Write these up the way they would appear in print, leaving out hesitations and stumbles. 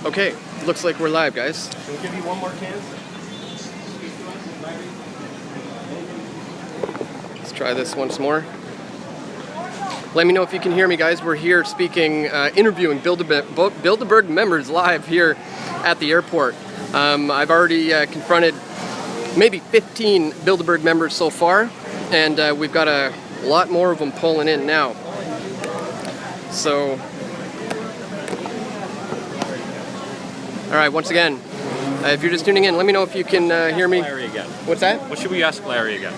Okay, looks like we're live, guys. Can we give you one more chance? Let's try this once more. Let me know if you can hear me, guys. We're here speaking, interviewing Bilderberg members live here at the airport. I've already confronted maybe 15 Bilderberg members so far, and we've got a lot more of them pulling in now. So, all right, once again, if you're just tuning in, let me know if you can hear me. Larry again. What's that? What should we ask Larry again?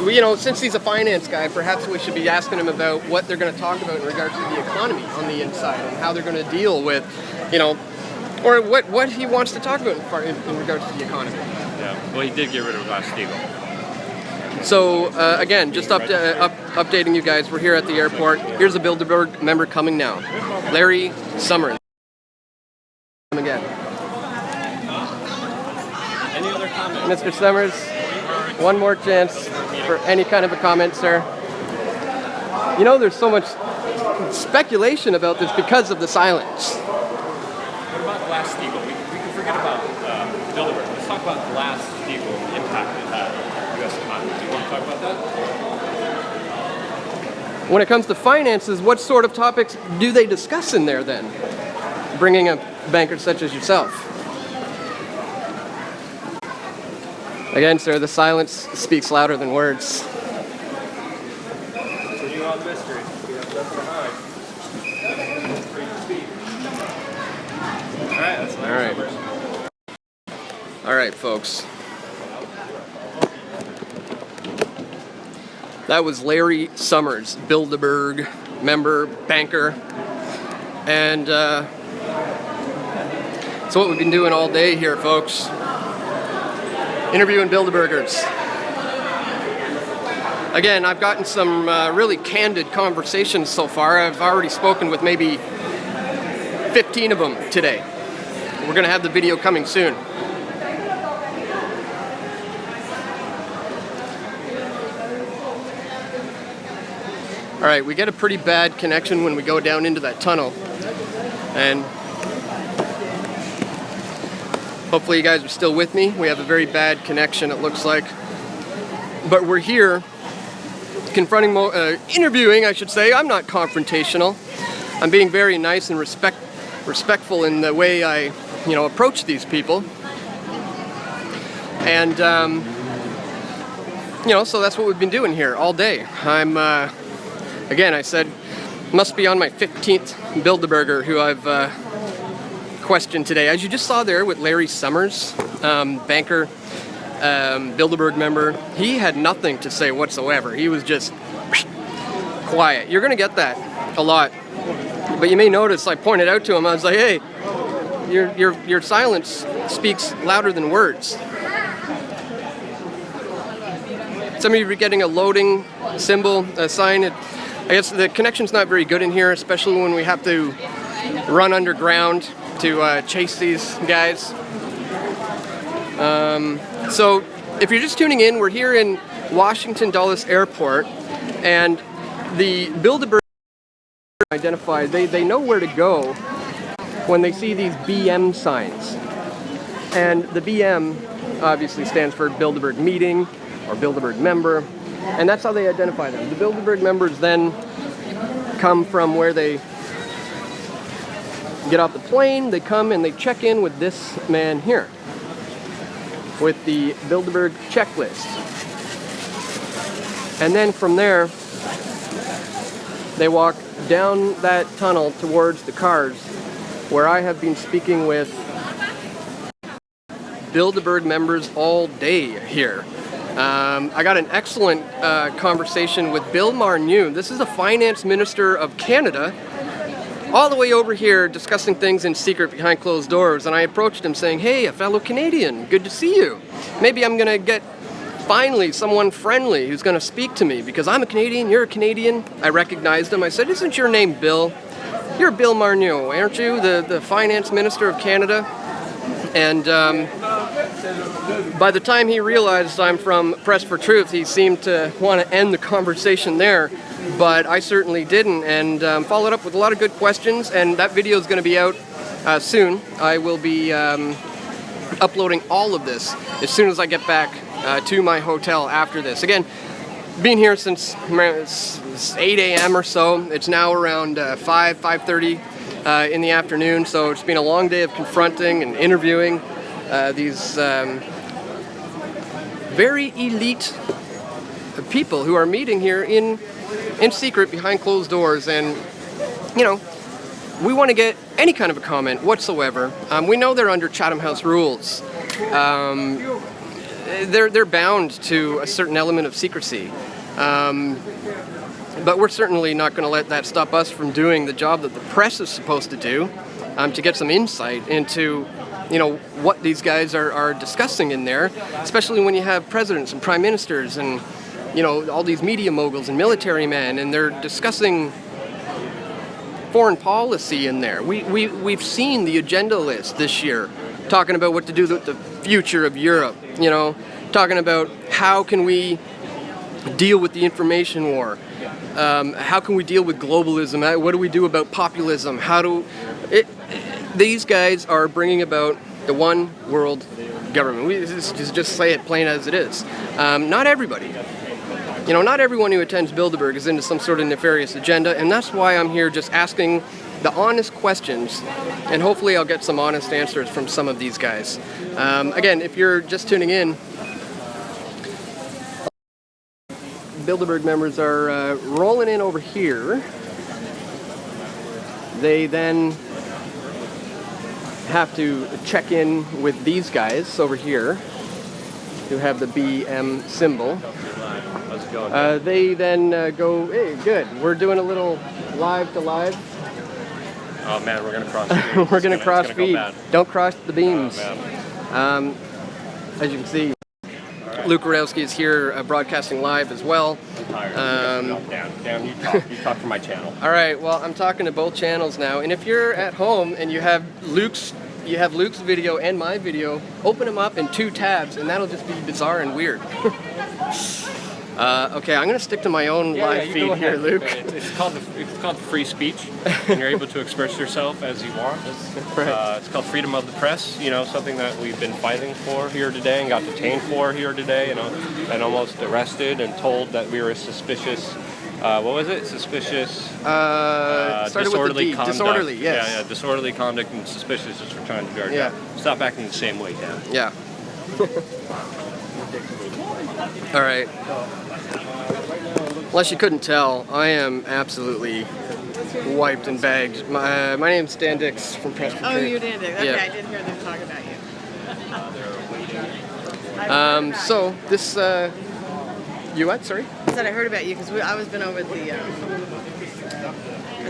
You know, since he's a finance guy, perhaps we should be asking him about what they're going to talk about in regards to the economy on the inside and how they're going to deal with, you know, or what he wants to talk about in regards to the economy. Yeah, well, he did get rid of Glass-Steagall. So, again, just updating you guys, we're here at the airport. Here's a Bilderberg member coming now. Larry Summers. Again. Any other comments? Mr. Summers, one more chance for any kind of a comment, sir. You know, there's so much speculation about this because of the silence. What about Glass-Steagall? We can forget about Bilderberg. Let's talk about Glass-Steagall, the impact it had on the U.S. economy. Do you want to talk about that? When it comes to finances, what sort of topics do they discuss in there then? Bringing a banker such as yourself. Again, sir, the silence speaks louder than words. Continue on mystery. We have left behind. Free to speak. All right, that's Larry Summers. All right, folks. That was Larry Summers, Bilderberg member, banker, and that's what we've been doing all day here, folks. Interviewing Bilderbergers. Again, I've gotten some really candid conversations so far. I've already spoken with maybe 15 of them today. We're going to have the video coming soon. All right, we get a pretty bad connection when we go down into that tunnel. And hopefully you guys are still with me. We have a very bad connection, it looks like. But we're here confronting, interviewing, I should say. I'm not confrontational. I'm being very nice and respectful in the way I, you know, approach these people. And, you know, so that's what we've been doing here all day. I'm, again, I said, must be on my 15th Bilderberger who I've questioned today. As you just saw there with Larry Summers, banker, Bilderberg member, he had nothing to say whatsoever. He was just quiet. You're going to get that a lot. But you may notice I pointed out to him, I was like, hey, your silence speaks louder than words. Some of you are getting a loading symbol, a sign. I guess the connection's not very good in here, especially when we have to run underground to chase these guys. So if you're just tuning in, we're here in Washington Dulles Airport, and the Bilderberg identified, they know where to go when they see these BM signs. And the BM obviously stands for Bilderberg meeting or Bilderberg member, and that's how they identify them. The Bilderberg members then come from where they get off the plane, they come and they check in with this man here with the Bilderberg checklist. And then from there, they walk down that tunnel towards the cars where I have been speaking with Bilderberg members all day here. I got an excellent conversation with Bill Marnew. This is the finance minister of Canada, all the way over here discussing things in secret behind closed doors. And I approached him saying, hey, a fellow Canadian, good to see you. Maybe I'm going to get finally someone friendly who's going to speak to me because I'm a Canadian, you're a Canadian. I recognized him. I said, isn't your name Bill? You're Bill Marnew, aren't you? The finance minister of Canada? And by the time he realized I'm from Press for Truth, he seemed to want to end the conversation there. but I certainly didn't, and followed up with a lot of good questions, and that video is going to be out soon. I will be uploading all of this as soon as I get back to my hotel after this. Again, been here since it's 8 a.m. or so. It's now around 5:30 in the afternoon, so it's been a long day of confronting and interviewing these very elite people who are meeting here in secret behind closed doors. And you know, we want to get any kind of a comment whatsoever. We know they're under Chatham House rules. They're bound to a certain element of secrecy. But we're certainly not going to let that stop us from doing the job that the press is supposed to do, to get some insight into, you know, what these guys are discussing in there, especially when you have presidents and prime ministers and, you know, all these media moguls and military men, and they're discussing foreign policy in there. We've seen the agenda list this year, talking about what to do with the future of Europe, you know, talking about how can we deal with the information war, how can we deal with globalism, what do we do about populism, these guys are bringing about the one world government. We just say it plain as it is. Not everybody. You know, not everyone who attends Bilderberg is into some sort of nefarious agenda, and that's why I'm here just asking the honest questions, and hopefully I'll get some honest answers from some of these guys. Again, if you're just tuning in, Bilderberg members are rolling in over here. They then have to check in with these guys over here who have the BM symbol. They then go, hey, good, we're doing a little live to live. Oh man, we're gonna cross feed. We're gonna cross feed. Go Don't cross the beams. Oh, As you can see, Luke Radowski is here broadcasting live as well. Dan, you talk for my channel. All right, well, I'm talking to both channels now, and if you're at home and you have Luke's video and my video, open them up in 2 tabs, and that'll just be bizarre and weird. Okay, I'm gonna stick to my own live feed here, Luke. It's called free speech, and you're able to express yourself as you want. Right. It's called freedom of the press. You know, something that we've been fighting for here today and got detained for here today. You know, and almost arrested and told that we were suspicious. What was it? Suspicious. Disorderly conduct. Disorderly, yes. Yeah, disorderly conduct and suspicious is for trying to do our Yeah. job. Stop acting the same way, Dan. Yeah. All right. Unless you couldn't tell, I am absolutely wiped and bagged. My name's Dan Dix from Press for Oh, Truth. you're Dan Dix. Okay, Yeah. I did hear them talk about you. So this, you what? Sorry. I said I heard about you because I was been over at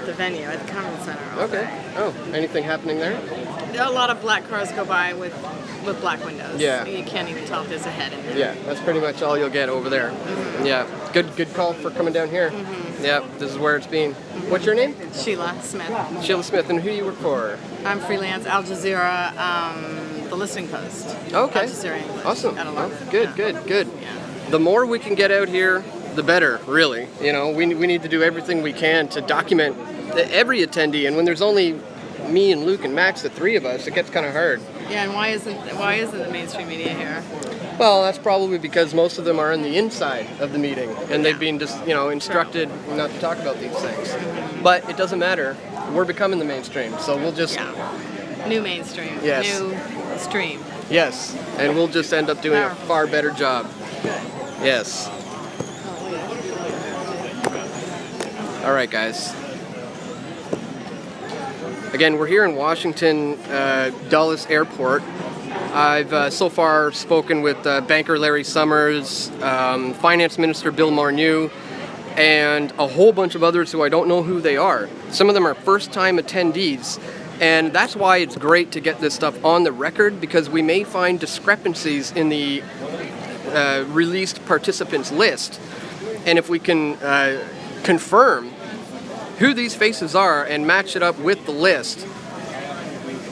the venue at the conference center. All Okay. day. Oh, anything happening there? A lot of black cars go by with black windows. Yeah. You can't even tell if there's a head in there. Yeah, that's pretty much all you'll get over there. Yeah, good call for coming down here. Yeah, this is where it's been. What's your name? Sheila Smith. Sheila Smith, and who do you work for? I'm freelance. Al Jazeera, the Listening Post. Okay. Al Jazeera English. Awesome. Out of London. Good. Yeah. The more we can get out here, the better, really. You know, we need to do everything we can to document every attendee, and when there's only me and Luke and Max, the 3 of us, it gets kind of hard. Yeah, and why isn't the mainstream media here? Well, that's probably because most of them are on the inside of the meeting, and they've been just, you know, instructed not to talk about these things. But it doesn't matter. We're becoming the mainstream, so we'll just... Yeah. New mainstream. Yes. New stream. Yes, and we'll just end up doing a far better job. Yes. All right, guys. Again, we're here in Washington Dulles Airport. I've so far spoken with banker Larry Summers, Finance Minister Bill Marnew, and a whole bunch of others who I don't know who they are. Some of them are first-time attendees, and that's why it's great to get this stuff on the record, because we may find discrepancies in the released participants list, and if we can confirm who these faces are and match it up with the list,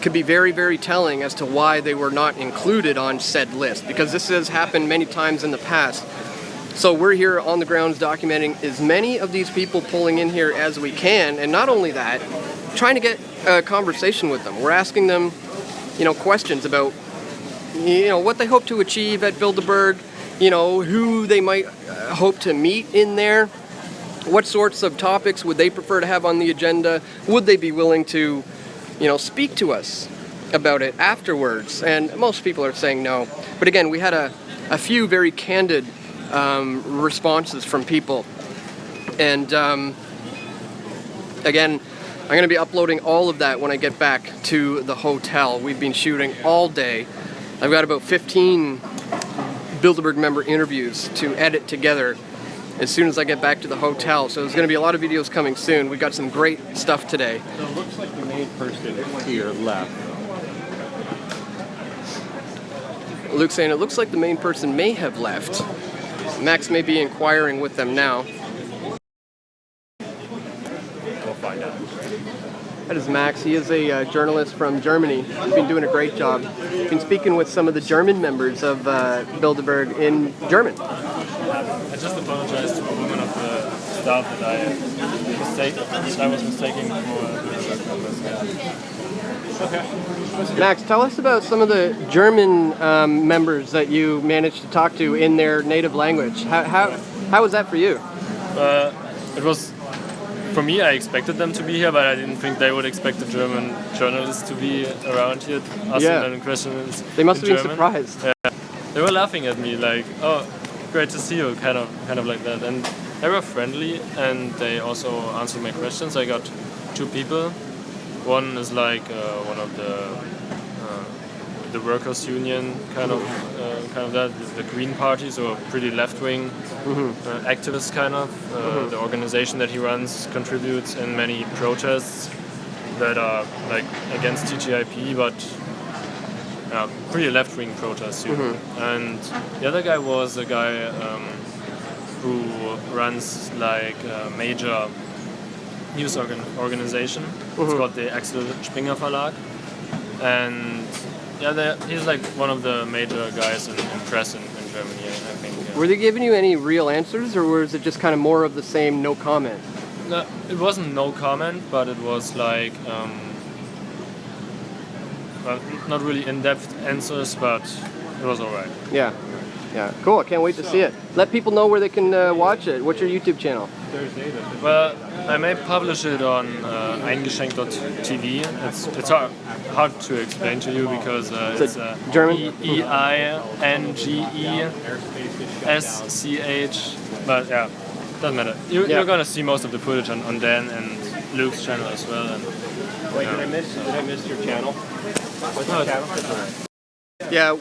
could be very, very telling as to why they were not included on said list, because this has happened many times in the past. So we're here on the grounds documenting as many of these people pulling in here as we can, and not only that, trying to get a conversation with them. We're asking them, questions about, what they hope to achieve at Bilderberg, who they might hope to meet in there, what sorts of topics would they prefer to have on the agenda, would they be willing to, speak to us about it afterwards, and most people are saying no. But again, we had a few very candid responses from people, and again, I'm going to be uploading all of that when I get back to the hotel. We've been shooting all day. I've got about 15 Bilderberg member interviews to edit together as soon as I get back to the hotel. So there's going to be a lot of videos coming soon. We've got some great stuff today. So it looks like the main person to your left. Luke's saying it looks like the main person may have left. Max may be inquiring with them now. We'll find out. That is Max. He is a journalist from Germany. He's been doing a great job. He's been speaking with some of the German members of Bilderberg in German. I just apologize to a woman of the staff that I was mistaken for Okay. Max, tell us about some of the German members that you managed to talk to in their native language. How was that for you? It was, for me, I expected them to be here, but I didn't think they would expect the German journalists to be around here asking them questions. They must have been German. surprised. Yeah. They were laughing at me like, "Oh, great to see you," kind of like that. And they were friendly, and they also answered my questions. I got 2 people. One is like one of the workers' union kind of that, the Green Party, so a pretty left-wing activist kind of. The organization that he runs contributes in many protests that are like against TTIP, but pretty left-wing protests. And the other guy was a guy who runs like a major news organization. It's called the Axel Springer Verlag, and he's like one of the major guys in press in Germany, I think. Yeah. Were they giving you any real answers, or was it just kind of more of the same, no comment? No, it wasn't no comment, but it was like well, not really in-depth answers, but it was alright. Yeah, cool. I can't wait to see it. Let people know where they can watch it. What's your YouTube channel? Well, I may publish it on eingeschenkt.tv. It's hard to explain to you because it's German? EINGESCH. But yeah, doesn't matter. You're gonna see most of the footage on Dan and Luke's channel as well. And, Wait, did I miss your channel? What's your channel? Yeah,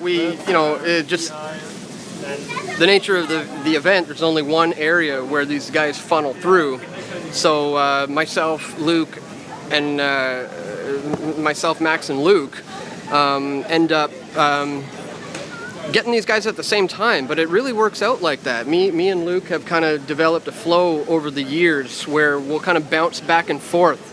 just the nature of the event, there's only one area where these guys funnel through. So myself, Luke, and Max and Luke end up getting these guys at the same time, but it really works out like that. Me and Luke have kind of developed a flow over the years where we'll kind of bounce back and forth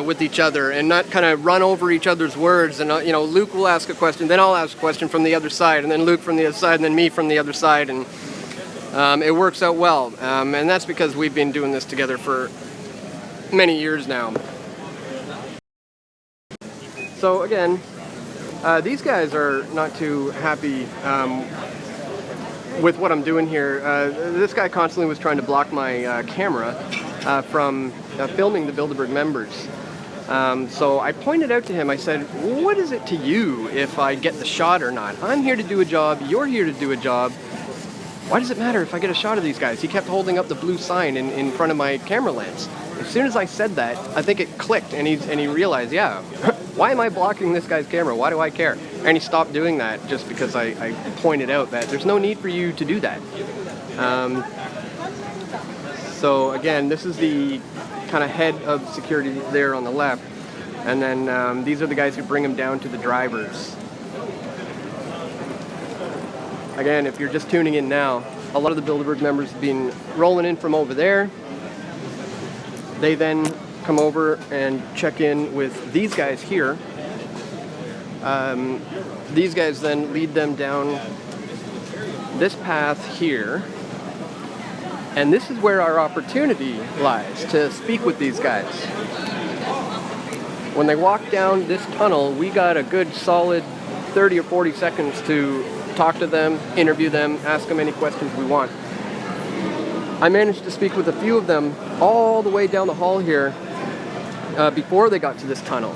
with each other and not kind of run over each other's words. And Luke will ask a question, then I'll ask a question from the other side, and then Luke from the other side, and then me from the other side, and it works out well. And that's because we've been doing this together for many years now. So again, these guys are not too happy with what I'm doing here. This guy constantly was trying to block my camera from filming the Bilderberg members. So I pointed out to him, I said, what is it to you if I get the shot or not? I'm here to do a job, you're here to do a job. Why does it matter if I get a shot of these guys? He kept holding up the blue sign in front of my camera lens. As soon as I said that, I think it clicked, and he realized, yeah, why am I blocking this guy's camera? Why do I care? And he stopped doing that just because I pointed out that there's no need for you to do that. So again, this is the kind of head of security there on the left, and then these are the guys who bring him down to the drivers. Again, if you're just tuning in now, a lot of the Bilderberg members have been rolling in from over there. They then come over and check in with these guys here. These guys then lead them down this path here. And this is where our opportunity lies, to speak with these guys. When they walk down this tunnel, we got a good solid 30 or 40 seconds to talk to them, interview them, ask them any questions we want. I managed to speak with a few of them all the way down the hall here before they got to this tunnel,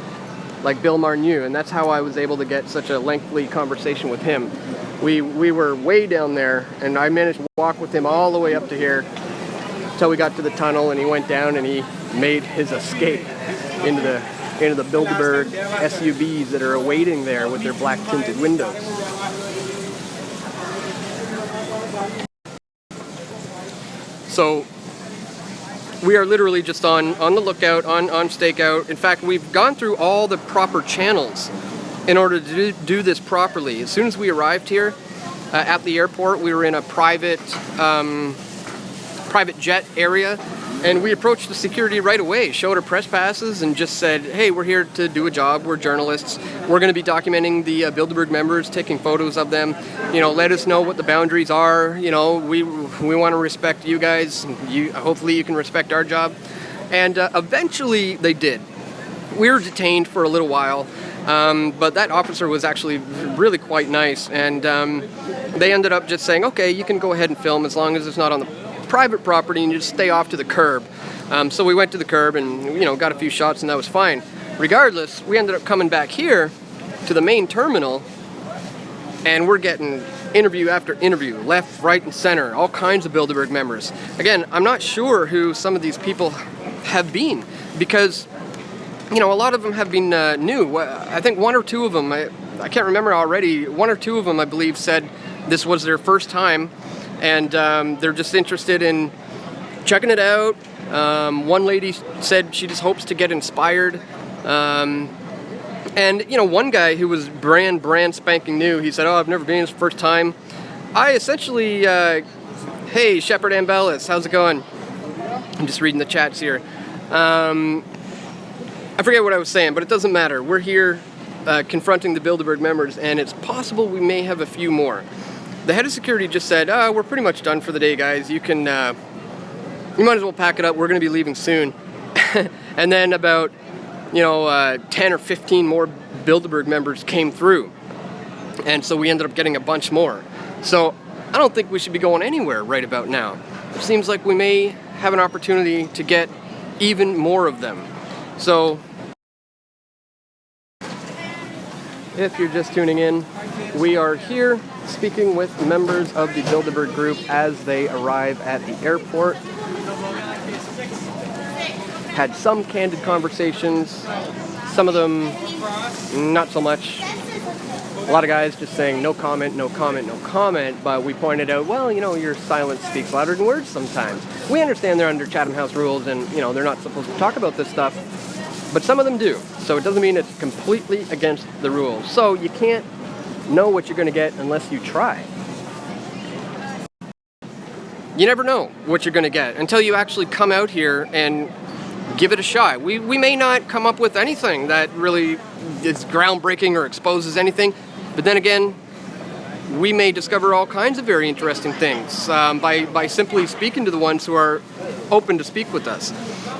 like Bill Marnew, and that's how I was able to get such a lengthy conversation with him. We were way down there, and I managed to walk with him all the way up to here until we got to the tunnel, and he went down and he made his escape into the Bilderberg SUVs that are awaiting there with their black tinted windows. So we are literally just on the lookout, on stakeout. In fact, we've gone through all the proper channels in order to do this properly. As soon as we arrived here at the airport, we were in a private jet area, and we approached the security right away, showed our press passes, and just said, hey, we're here to do a job, we're journalists, we're going to be documenting the Bilderberg members, taking photos of them, let us know what the boundaries are, we want to respect you guys, hopefully you can respect our job. And eventually they did. We were detained for a little while, but that officer was actually really quite nice, and they ended up just saying, okay, you can go ahead and film as long as it's not on the private property and you just stay off to the curb. So we went to the curb and got a few shots, and that was fine. Regardless, we ended up coming back here to the main terminal, and we're getting interview after interview, left, right, and center, all kinds of Bilderberg members. Again, I'm not sure who some of these people have been, because a lot of them have been new. I think one or two of them, I can't remember already, one or two of them I believe said this was their first time, and they're just interested in checking it out. One lady said she just hopes to get inspired. And one guy who was brand spanking new, he said, oh, I've never been, it's the first time. I essentially, hey, Shepard Ambellis, how's it going? I'm just reading the chats here. I forget what I was saying, but it doesn't matter. We're here confronting the Bilderberg members, and it's possible we may have a few more. The head of security just said, we're pretty much done for the day, guys. You might as well pack it up. We're going to be leaving soon. And then about, 10 or 15 more Bilderberg members came through. And so we ended up getting a bunch more. So I don't think we should be going anywhere right about now. It seems like we may have an opportunity to get even more of them. So if you're just tuning in, we are here speaking with members of the Bilderberg group as they arrive at the airport. Had some candid conversations, some of them not so much. A lot of guys just saying no comment, no comment, no comment, but we pointed out, well, your silence speaks louder than words sometimes. We understand they're under Chatham House rules and, they're not supposed to talk about this stuff, but some of them do. So it doesn't mean it's completely against the rules. So you can't know what you're going to get unless you try. You never know what you're going to get until you actually come out here and give it a shot. We may not come up with anything that really is groundbreaking or exposes anything, but then again, we may discover all kinds of very interesting things by simply speaking to the ones who are open to speak with us.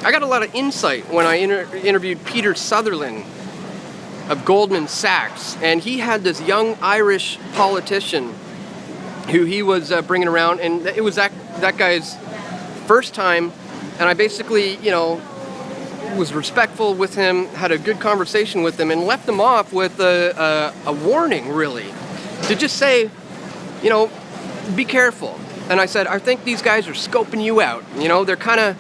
I got a lot of insight when I interviewed Peter Sutherland of Goldman Sachs, and he had this young Irish politician who he was bringing around, and it was that guy's first time, and I basically, was respectful with him, had a good conversation with him, and left him off with a warning, really, to just say, be careful. And I said, I think these guys are scoping you out. They're kind of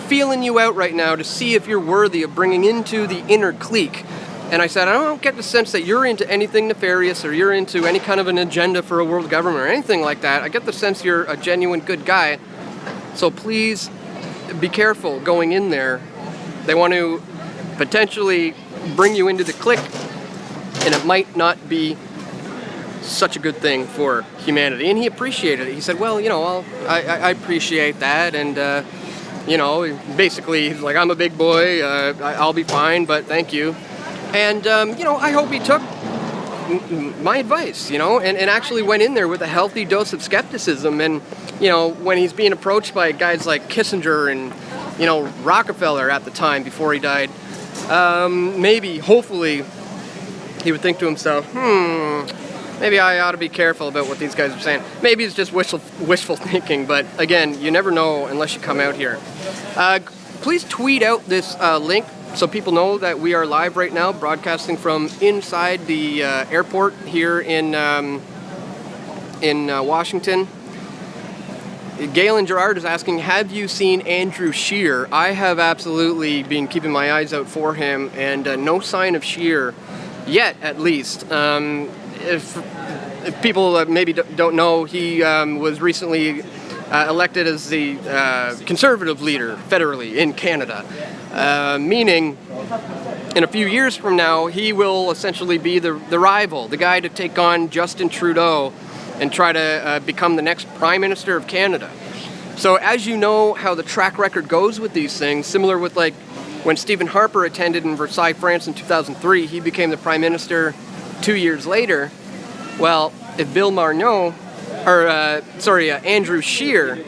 feeling you out right now to see if you're worthy of bringing into the inner clique. And I said, I don't get the sense that you're into anything nefarious or you're into any kind of an agenda for a world government or anything like that. I get the sense you're a genuine good guy. So please be careful going in there. They want to potentially bring you into the clique, and it might not be such a good thing for humanity. And he appreciated it. He said, well, I appreciate that. And, basically, he's like, I'm a big boy. I'll be fine, but thank you. And, I hope he took my advice, you know, and actually went in there with a healthy dose of skepticism. And, you know, when he's being approached by guys like Kissinger and, you know, Rockefeller at the time before he died, maybe, hopefully, he would think to himself, maybe I ought to be careful about what these guys are saying. Maybe it's just wishful thinking, but again, you never know unless you come out here. Please tweet out this link so people know that we are live right now, broadcasting from inside the airport here in Washington. Galen Gerard is asking, have you seen Andrew Scheer? I have absolutely been keeping my eyes out for him, and no sign of Scheer yet, at least. If people maybe don't know, he was recently elected as the conservative leader federally in Canada, meaning in a few years from now, he will essentially be the rival, the guy to take on Justin Trudeau and try to become the next Prime Minister of Canada. So as you know how the track record goes with these things, similar with like when Stephen Harper attended in Versailles, France in 2003, he became the Prime Minister 2 years later. Well, if Andrew Scheer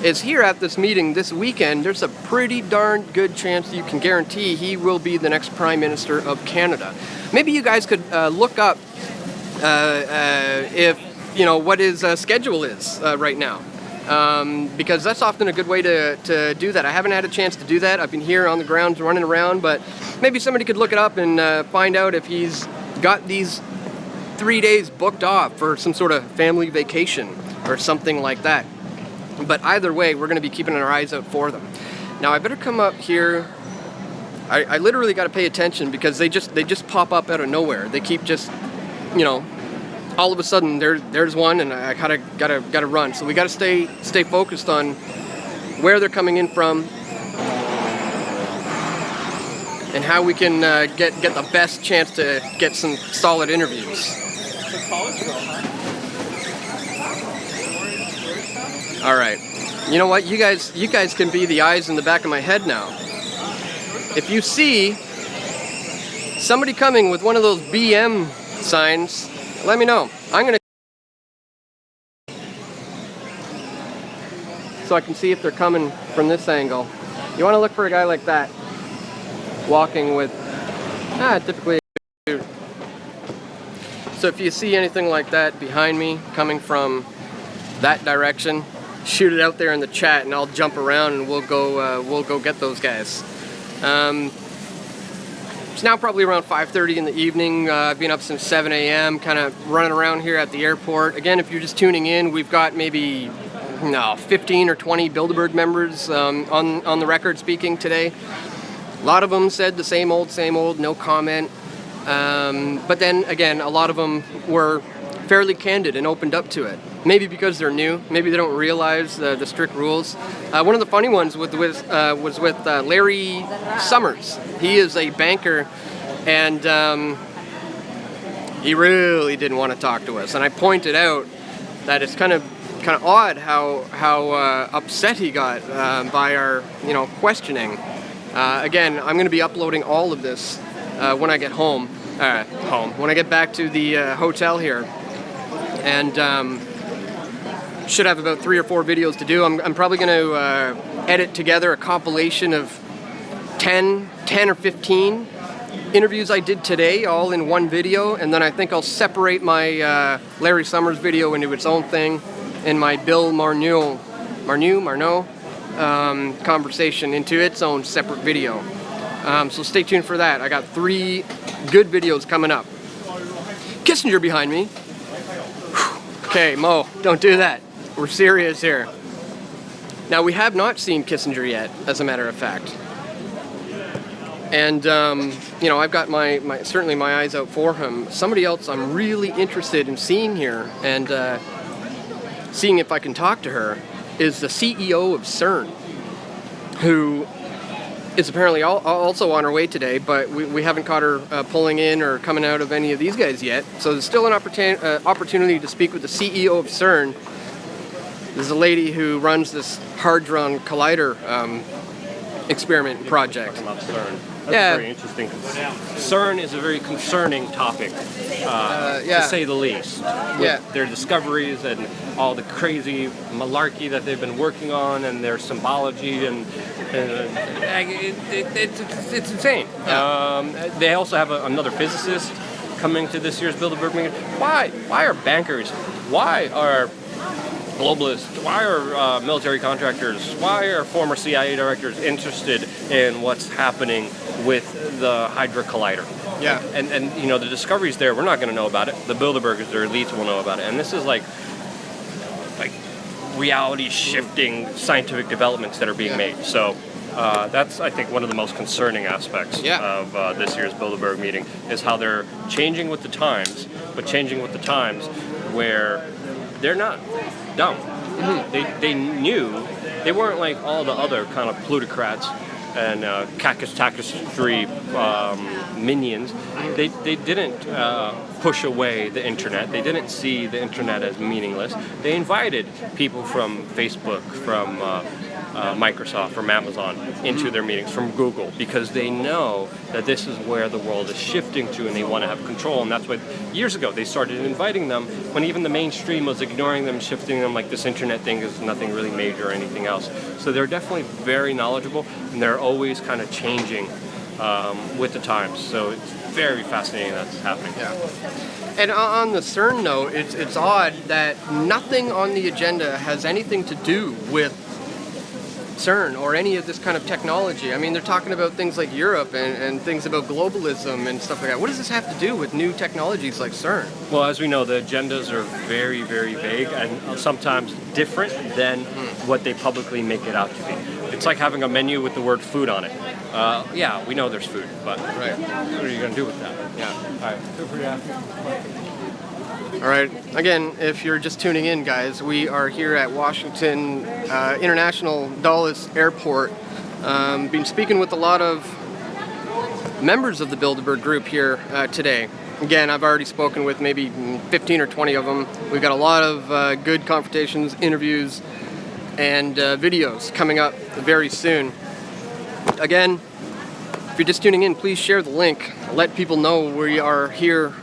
is here at this meeting this weekend, there's a pretty darn good chance you can guarantee he will be the next Prime Minister of Canada. Maybe you guys could look up if, you know, what his schedule is right now. Because that's often a good way to do that. I haven't had a chance to do that. I've been here on the grounds running around, but maybe somebody could look it up and find out if he's got these 3 days booked off for some sort of family vacation or something like that. But either way, we're going to be keeping our eyes out for them. Now I better come up here. I literally got to pay attention because they just pop up out of nowhere. They keep just, you know, all of a sudden there's one, and I kind of gotta run. So we got to stay focused on where they're coming in from and how we can get the best chance to get some solid interviews. All right, you know what? You guys can be the eyes in the back of my head now. If you see somebody coming with one of those BM signs, let me know. I'm gonna, so I can see if they're coming from this angle. You want to look for a guy like that, walking with, typically. So if you see anything like that behind me, coming from that direction, shoot it out there in the chat, and I'll jump around and we'll go get those guys. It's now probably around 5:30 in the evening. I've been up since 7 a.m. kind of running around here at the airport. Again, if you're just tuning in, we've got maybe 15 or 20 Bilderberg members on the record speaking today. A lot of them said the same old, no comment. But then again, a lot of them were fairly candid and opened up to it. Maybe because they're new, maybe they don't realize the strict rules. One of the funny ones was with Larry Summers. He is a banker, and he really didn't want to talk to us. And I pointed out that it's kind of odd how upset he got by our questioning. Again, I'm going to be uploading all of this when I get home. When I get back to the hotel here, and should have about 3 or 4 videos to do. I'm probably going to edit together a compilation of 10 or 15 interviews I did today, all in one video, and then I think I'll separate my Larry Summers video into its own thing, and my Bill Marneau conversation into its own separate video. So stay tuned for that. I got 3 good videos coming up. Kissinger behind me. Okay, Mo, don't do that. We're serious here. Now, we have not seen Kissinger yet, as a matter of fact. And, I've got certainly my eyes out for him. Somebody else I'm really interested in seeing here and seeing if I can talk to her is the CEO of CERN, who is apparently also on her way today, but we haven't caught her pulling in or coming out of any of these guys yet. So there's still an opportunity to speak with the CEO of CERN. This is a lady who runs this Hadron Collider experiment project. That's Yeah. very interesting. CERN is a very concerning topic, yeah. to say the least. With Yeah. their discoveries and all the crazy malarkey that they've been working on, and their symbology, and it's insane. They also have another physicist coming to this year's Bilderberg meeting. Why are bankers? Why are globalists? Why are military contractors? Why are former CIA directors interested in what's happening with the Hydra Collider? Yeah. And you know, the discoveries there, we're not going to know about it. The Bilderbergers, their elites, will know about it. And this is like reality shifting scientific developments that are being made. So that's, I think, one of the most concerning aspects of this year's Bilderberg meeting, is how they're changing with the times, but changing with the times where they're not dumb. They knew, they weren't like all the other kind of plutocrats and cactus-tapestry minions. They didn't push away the internet. They didn't see the internet as meaningless. They invited people from Facebook, from Microsoft, from Amazon into their meetings, from Google, because they know that this is where the world is shifting to, and they want to have control. And that's why years ago they started inviting them, when even the mainstream was ignoring them, shifting them like this internet thing is nothing really major or anything else. So they're definitely very knowledgeable, and they're always kind of changing with the times. So it's very fascinating that's happening. Yeah. And on the CERN note, it's odd that nothing on the agenda has anything to do with CERN or any of this kind of technology. I mean, they're talking about things like Europe and things about globalism and stuff like that. What does this have to do with new technologies like CERN? Well, as we know, the agendas are very, very vague and sometimes different than what they publicly make it out to be. It's like having a menu with the word food on it. Yeah, we know there's food, but what are you going to do with that? Yeah. All right, feel free to ask. All right. Again, if you're just tuning in, guys, we are here at Washington International Dulles Airport. Been speaking with a lot of members of the Bilderberg group here today. Again, I've already spoken with maybe 15 or 20 of them. We've got a lot of good confrontations, interviews, and videos coming up very soon. Again, if you're just tuning in, please share the link. Let people know we are here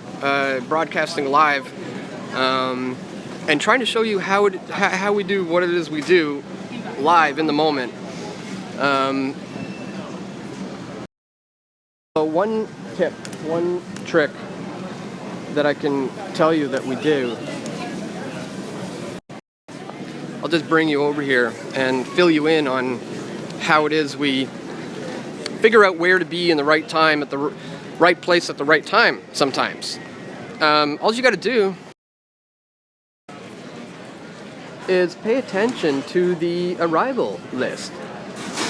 broadcasting live and trying to show you how we do what it is we do live in the moment. So one tip, one trick that I can tell you that we do, I'll just bring you over here and fill you in on how it is we figure out where to be in the right time at the right place at the right time sometimes. All you got to do is pay attention to the arrival list.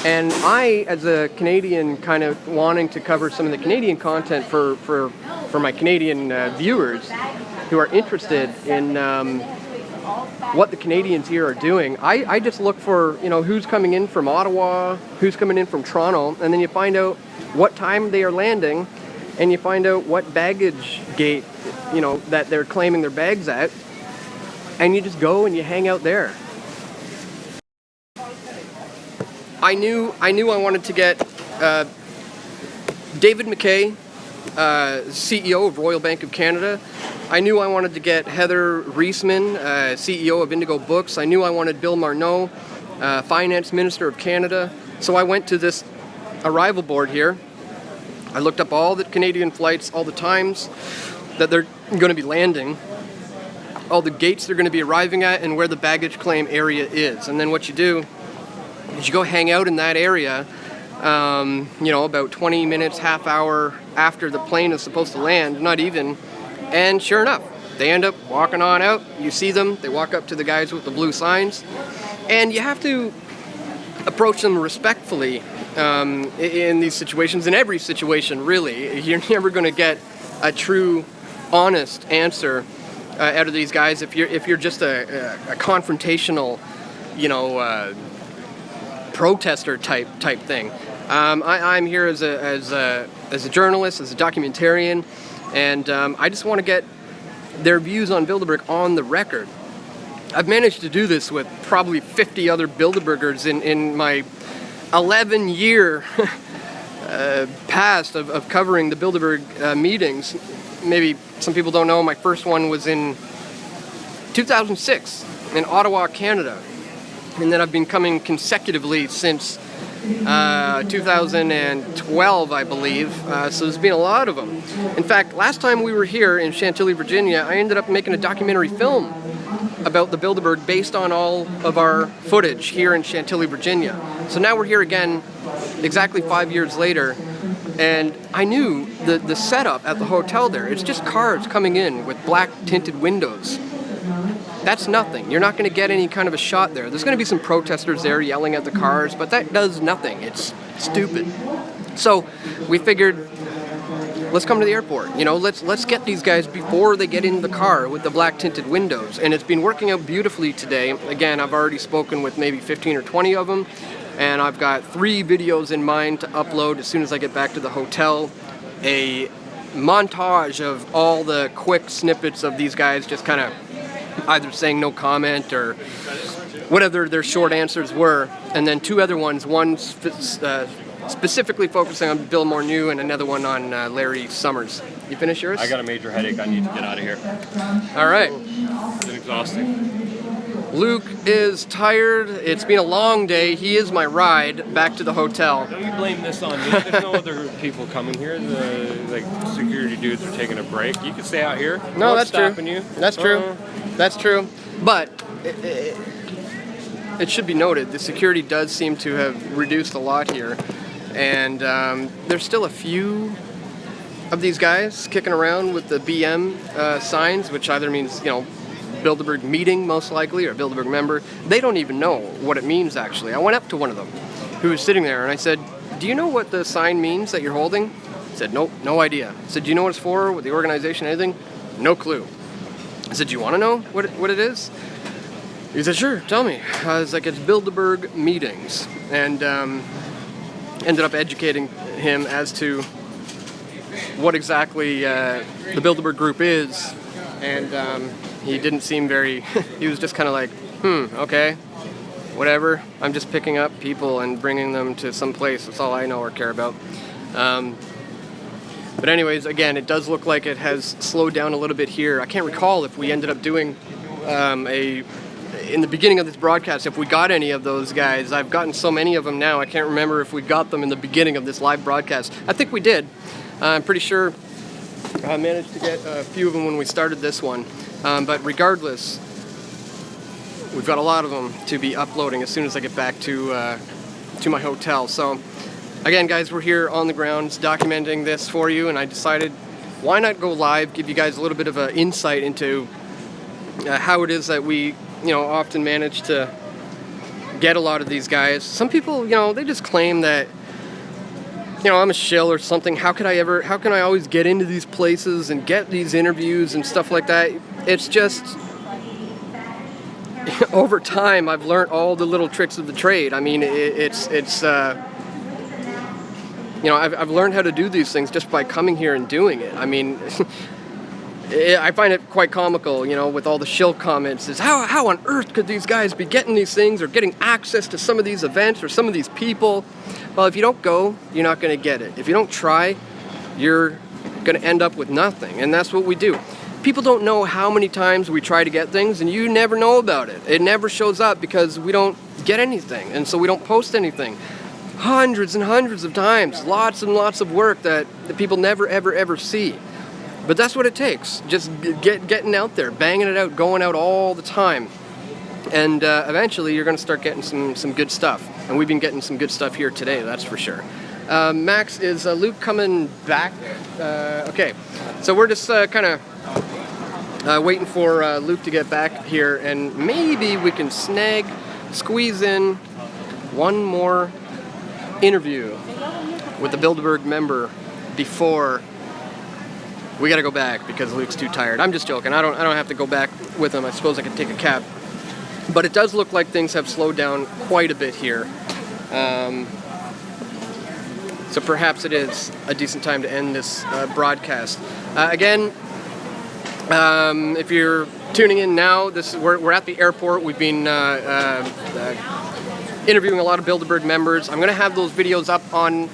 And I, as a Canadian, kind of wanting to cover some of the Canadian content for my Canadian viewers who are interested in what the Canadians here are doing, I just look for, who's coming in from Ottawa, who's coming in from Toronto, and then you find out what time they are landing, and you find out what baggage gate, that they're claiming their bags at, and you just go and you hang out there. I knew I wanted to get David McKay, CEO of Royal Bank of Canada. I knew I wanted to get Heather Reisman, CEO of Indigo Books. I knew I wanted Bill Marneau, Finance Minister of Canada. So I went to this arrival board here. I looked up all the Canadian flights, all the times that they're going to be landing, all the gates they're going to be arriving at, and where the baggage claim area is. And then what you do is you go hang out in that area, about 20 minutes, half hour after the plane is supposed to land, not even. And sure enough, they end up walking on out. You see them, they walk up to the guys with the blue signs. And you have to approach them respectfully in these situations, in every situation, really. You're never going to get a true, honest answer out of these guys if you're just a confrontational, protester type thing. I'm here as a journalist, as a documentarian, and I just want to get their views on Bilderberg on the record. I've managed to do this with probably 50 other Bilderbergers in my 11-year past of covering the Bilderberg meetings. Maybe some people don't know, my first one was in 2006 in Ottawa, Canada. And then I've been coming consecutively since 2012, I believe. So there's been a lot of them. In fact, last time we were here in Chantilly, Virginia, I ended up making a documentary film about the Bilderberg based on all of our footage here in Chantilly, Virginia. So now we're here again exactly 5 years later, and I knew the setup at the hotel there. It's just cars coming in with black tinted windows. That's nothing. You're not going to get any kind of a shot there. There's going to be some protesters there yelling at the cars, but that does nothing. It's stupid. So we figured, let's come to the airport. You know, let's get these guys before they get in the car with the black tinted windows. And it's been working out beautifully today. Again, I've already spoken with maybe 15 or 20 of them, and I've got 3 videos in mind to upload as soon as I get back to the hotel. A montage of all the quick snippets of these guys just kind of either saying no comment or whatever their short answers were, and then 2 other ones, one specifically focusing on Bill Morneau and another one on Larry Summers. You finish yours? I got a major headache. I need to get out of here. All right. It's been exhausting. Luke is tired. It's been a long day. He is my ride back to the hotel. Don't you blame this on me? There's no other people coming here. The security dudes are taking a break. You can stay out here. No, that's true. Stopping you. That's true. That's true. But it should be noted, the security does seem to have reduced a lot here. And there's still a few of these guys kicking around with the BM signs, which either means, you know, Bilderberg meeting, most likely, or Bilderberg member. They don't even know what it means, actually. I went up to one of them who was sitting there, and I said, do you know what the sign means that you're holding? He said, nope, no idea. I said, do you know what it's for, what the organization, anything? No clue. I said, do you want to know what it is? He said, sure, tell me. I was like, it's Bilderberg meetings. And ended up educating him as to what exactly the Bilderberg group is. And he didn't seem very, he was just kind of like, okay, whatever. I'm just picking up people and bringing them to some place. That's all I know or care about. But anyways, again, it does look like it has slowed down a little bit here. I can't recall if we ended up doing in the beginning of this broadcast, if we got any of those guys. I've gotten so many of them now, I can't remember if we got them in the beginning of this live broadcast. I think we did. I'm pretty sure I managed to get a few of them when we started this one. But regardless, we've got a lot of them to be uploading as soon as I get back to my hotel. So again, guys, we're here on the grounds documenting this for you, and I decided why not go live, give you guys a little bit of an insight into how it is that we, you know, often manage to get a lot of these guys. Some people, you know, they just claim that, you know, I'm a shill or something. How can I always get into these places and get these interviews and stuff like that? It's just, over time, I've learned all the little tricks of the trade. I mean, it's you know, I've learned how to do these things just by coming here and doing it. I mean, I find it quite comical, you know, with all the shill comments, is how on earth could these guys be getting these things or getting access to some of these events or some of these people? Well, if you don't go, you're not going to get it. If you don't try, you're going to end up with nothing. And that's what we do. People don't know how many times we try to get things, and you never know about it. It never shows up because we don't get anything, and so we don't post anything. Hundreds and hundreds of times, lots and lots of work that the people never, ever, ever see. But that's what it takes. Just getting out there, banging it out, going out all the time. And eventually you're going to start getting some good stuff. And we've been getting some good stuff here today, that's for sure. Max, is Luke coming back? Okay, so we're just kind of waiting for Luke to get back here, and maybe we can squeeze in one more interview with the Bilderberg member before we gotta go back because Luke's too tired. I'm just joking. I don't have to go back with him. I suppose I could take a cab. But it does look like things have slowed down quite a bit here. So perhaps it is a decent time to end this broadcast. Again, if you're tuning in now, we're at the airport. We've been interviewing a lot of Bilderberg members. I'm going to have those videos up on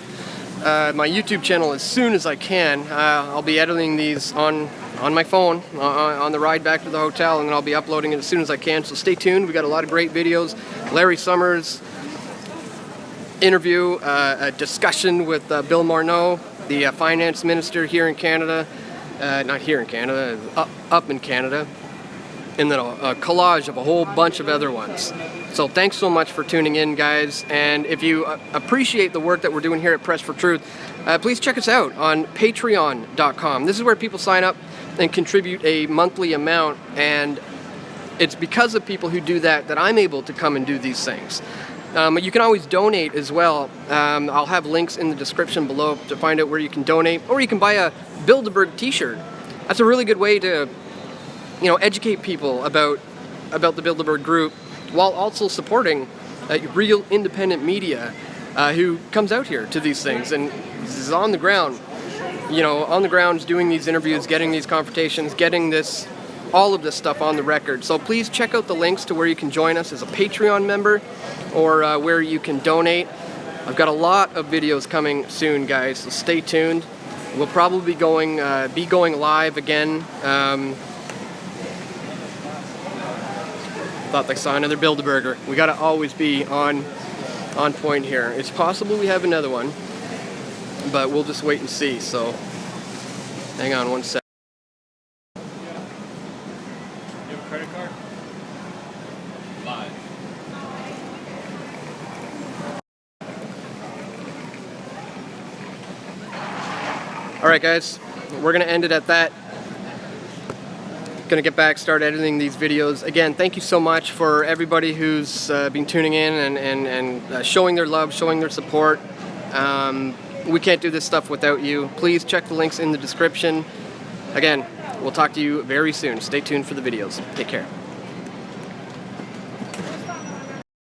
my YouTube channel as soon as I can. I'll be editing these on my phone on the ride back to the hotel, and then I'll be uploading it as soon as I can. So stay tuned. We got a lot of great videos. Larry Summers interview, a discussion with Bill Marneau, the finance minister here in Canada. Not here in Canada, up in Canada. And then a collage of a whole bunch of other ones. So thanks so much for tuning in, guys. And if you appreciate the work that we're doing here at Press for Truth, please check us out on patreon.com. This is where people sign up and contribute a monthly amount, and it's because of people who do that that I'm able to come and do these things. You can always donate as well. I'll have links in the description below to find out where you can donate, or you can buy a Bilderberg t-shirt. That's a really good way to educate people about the Bilderberg group, while also supporting real independent media who comes out here to these things and is on the ground, doing these interviews, getting these confrontations, getting all of this stuff on the record. So please check out the links to where you can join us as a Patreon member, or where you can donate. I've got a lot of videos coming soon, guys, so stay tuned. We'll probably be going live again. Thought they saw another Bilderberger. We gotta always be on point here. It's possible we have another one, but we'll just wait and see. So hang on one sec. You have a credit card? Live. All right, guys, we're gonna end it at that. Gonna get back, start editing these videos. Again, thank you so much for everybody who's been tuning in and showing their love, showing their support. We can't do this stuff without you. Please check the links in the description. Again, we'll talk to you very soon. Stay tuned for the videos. Take care.